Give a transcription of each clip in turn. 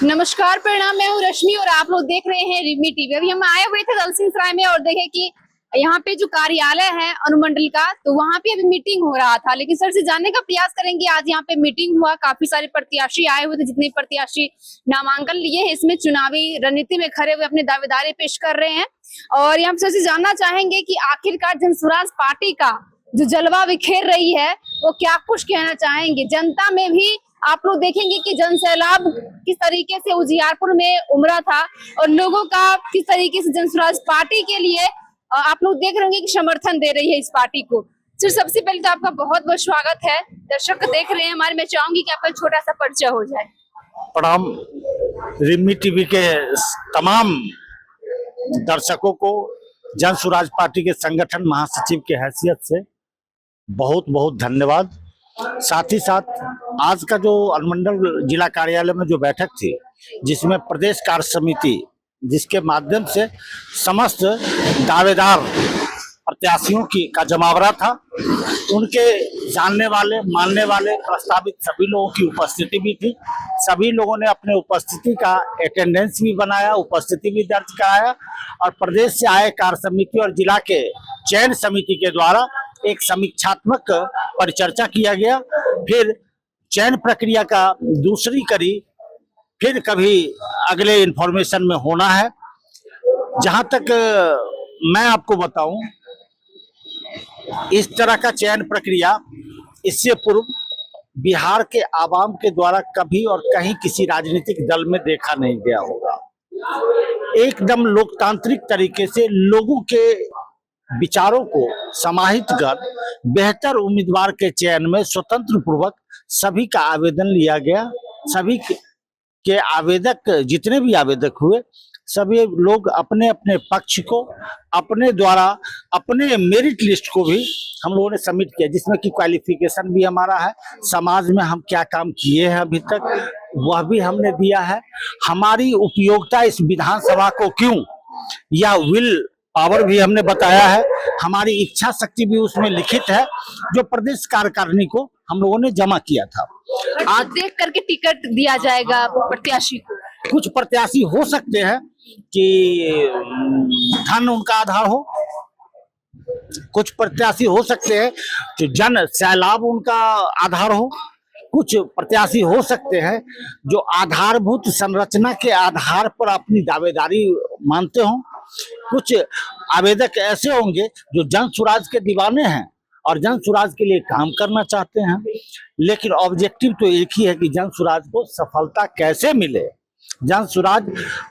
नमस्कार, प्रणाम। मैं हूँ रश्मि और आप लोग देख रहे हैं रिमी टीवी। अभी हम आए हुए थे दलसिंह सराय में और देखे कि यहाँ पे जो कार्यालय है अनुमंडल का, तो वहाँ पे अभी मीटिंग हो रहा था। लेकिन सर से जानने का प्रयास करेंगे। आज यहाँ पे मीटिंग हुआ, काफी सारे प्रत्याशी आए हुए थे। जितने प्रत्याशी नामांकन लिए हैं, इसमें चुनावी रणनीति में खड़े हुए अपने दावेदारी पेश कर रहे हैं। और यहाँ सर से जानना चाहेंगे कि आखिरकार जनसुराज पार्टी का जो जलवा बिखेर रही है वो क्या कुछ कहना चाहेंगे। जनता में भी आप लोग देखेंगे कि जन सैलाब किस तरीके से उजियारपुर में उमड़ा था और लोगों का किस तरीके से जनसुराज पार्टी के लिए आप लोग देख रहे होंगे कि समर्थन दे रही है इस पार्टी को। सर, सबसे पहले तो आपका बहुत बहुत स्वागत है। दर्शक देख रहे हैं हमारे, मैं चाहूंगी कि आपका छोटा सा परिचय हो जाए। प्रणाम रिमी टीवी के तमाम दर्शकों को जनसुराज पार्टी के संगठन महासचिव की हैसियत से बहुत बहुत धन्यवाद। साथ ही साथ आज का जो अनुमंडल जिला कार्यालय में जो बैठक थी, जिसमें प्रदेश कार्य समिति, जिसके माध्यम से समस्त दावेदार प्रत्याशियों की का जमावड़ा था, उनके जानने वाले मानने वाले प्रस्तावित सभी लोगों की उपस्थिति भी थी। सभी लोगों ने अपने उपस्थिति का अटेंडेंस भी बनाया, उपस्थिति भी दर्ज कराया और प्रदेश से आए कार्य समिति और जिला के चयन समिति के द्वारा एक समीक्षात्मक परिचर्चा किया गया। फिर चयन प्रक्रिया का दूसरी कड़ी फिर कभी अगले इंफॉर्मेशन में होना है। जहां तक मैं आपको बताऊं, इस तरह का चयन प्रक्रिया इससे पूर्व बिहार के आवाम के द्वारा कभी और कहीं किसी राजनीतिक दल में देखा नहीं गया होगा। एकदम लोकतांत्रिक तरीके से लोगों के विचारों को समाहित कर बेहतर उम्मीदवार के चयन में स्वतंत्र पूर्वक सभी का आवेदन लिया गया। सभी के आवेदक, जितने भी आवेदक हुए, सभी लोग अपने अपने पक्ष को अपने द्वारा अपने मेरिट लिस्ट को भी हम लोगों ने सबमिट किया, जिसमें कि क्वालिफिकेशन भी हमारा है, समाज में हम क्या काम किए हैं अभी तक वह भी हमने दिया है, हमारी उपयोगिता इस विधानसभा को क्यों, या विल पावर भी हमने बताया है, हमारी इच्छा शक्ति भी उसमें लिखित है, जो प्रदेश कार्यकारिणी को हम लोगों ने जमा किया था। आज देख करके टिकट दिया जाएगा प्रत्याशी को। कुछ प्रत्याशी हो सकते हैं कि धन उनका आधार हो, कुछ प्रत्याशी हो सकते हैं जो जन सैलाब उनका आधार हो, कुछ प्रत्याशी हो सकते हैं जो आधारभूत संरचना के आधार पर अपनी दावेदारी मानते हों, कुछ आवेदक ऐसे होंगे जो जन सुराज के दीवाने हैं और जन सुराज के लिए काम करना चाहते हैं। लेकिन ऑब्जेक्टिव तो एक ही है कि जन सुराज को सफलता कैसे मिले, जन सुराज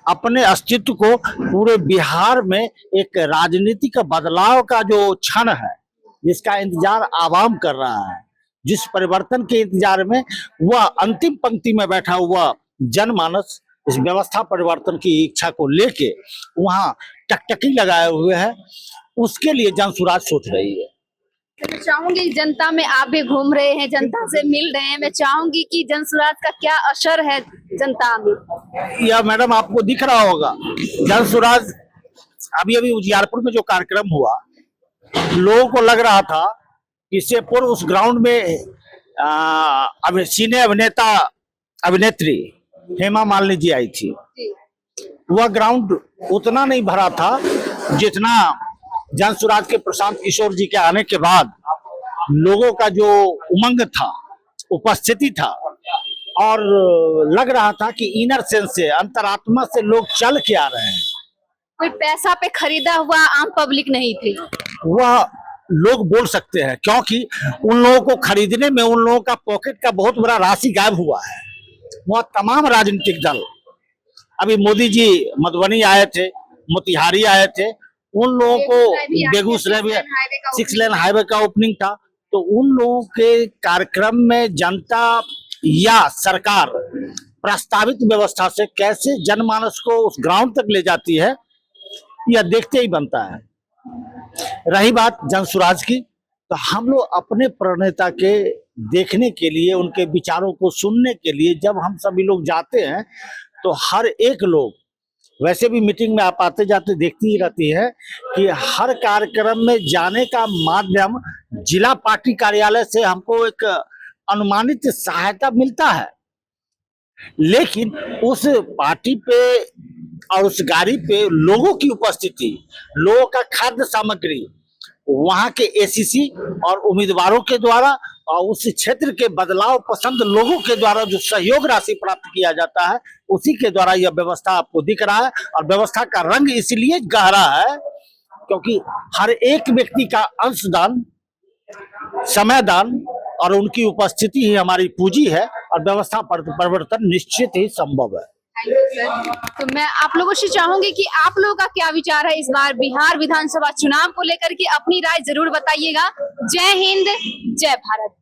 अपने अस्तित्व को पूरे बिहार में एक राजनीतिक बदलाव का जो क्षण है, जिसका इंतजार आवाम कर रहा है, जिस परिवर्तन के इंतजार में वह अंतिम पंक्ति में बैठा हुआ जनमानस इस व्यवस्था परिवर्तन की इच्छा को लेके वहां टकटकी लगाए हुए है, उसके लिए जनसुराज सोच रही है। मैं चाहूंगी जनता में आप भी घूम रहे हैं, जनता से मिल रहे हैं, मैं चाहूंगी कि जनसुराज का क्या असर है जनता में। या मैडम, आपको दिख रहा होगा जनसुराज अभी अभी उजियारपुर में जो कार्यक्रम हुआ, लोगों को लग रहा था कि इससे पूर्व उस ग्राउंड में सीने अभिनेता अभिनेत्री हेमा मालिनी जी आई थी। वह ग्राउंड उतना नहीं भरा था जितना जनसुराज के प्रशांत किशोर जी के आने के बाद लोगों का जो उमंग था, उपस्थिति था, और लग रहा था कि इनर सेंस से, अंतरात्मा से लोग चल के आ रहे हैं। कोई पैसा पे खरीदा हुआ आम पब्लिक नहीं थी, वह लोग बोल सकते हैं, क्योंकि उन लोगों को खरीदने में उन लोगों का पॉकेट का बहुत बड़ा राशि गायब हुआ है। वह तमाम राजनीतिक दल, अभी मोदी जी मधुबनी आए थे, मोतिहारी आए थे, उन लोगों को बेगूसराय में 6 लेन हाईवे का ओपनिंग था, तो उन लोगों के कार्यक्रम में जनता या सरकार प्रस्तावित व्यवस्था से कैसे जनमानस को उस ग्राउंड तक ले जाती है, यह देखते ही बनता है। रही बात जनसुराज की, तो हम लोग अपने प्रणेता के देखने के लिए, उनके विचारों को सुनने के लिए जब हम सभी लोग जाते हैं, तो हर एक लोग, वैसे भी मीटिंग में आप आते जाते देखती ही रहती है कि हर कार्यक्रम में जाने का माध्यम जिला पार्टी कार्यालय से हमको एक अनुमानित सहायता मिलता है। लेकिन उस पार्टी पे और उस गाड़ी पे लोगों की उपस्थिति, लोगों का खाद्य सामग्री, वहां के एसीसी और उम्मीदवारों के द्वारा और उस क्षेत्र के बदलाव पसंद लोगों के द्वारा जो सहयोग राशि प्राप्त किया जाता है, उसी के द्वारा यह व्यवस्था आपको दिख रहा है। और व्यवस्था का रंग इसलिए गहरा है क्योंकि हर एक व्यक्ति का अंशदान, समयदान और उनकी उपस्थिति ही हमारी पूंजी है और व्यवस्था पर परिवर्तन निश्चित ही संभव है। तो मैं आप लोगों से चाहूंगी कि आप लोगों का क्या विचार है इस बार बिहार विधानसभा चुनाव को लेकर के, अपनी राय जरूर बताइएगा। जय हिंद, जय भारत।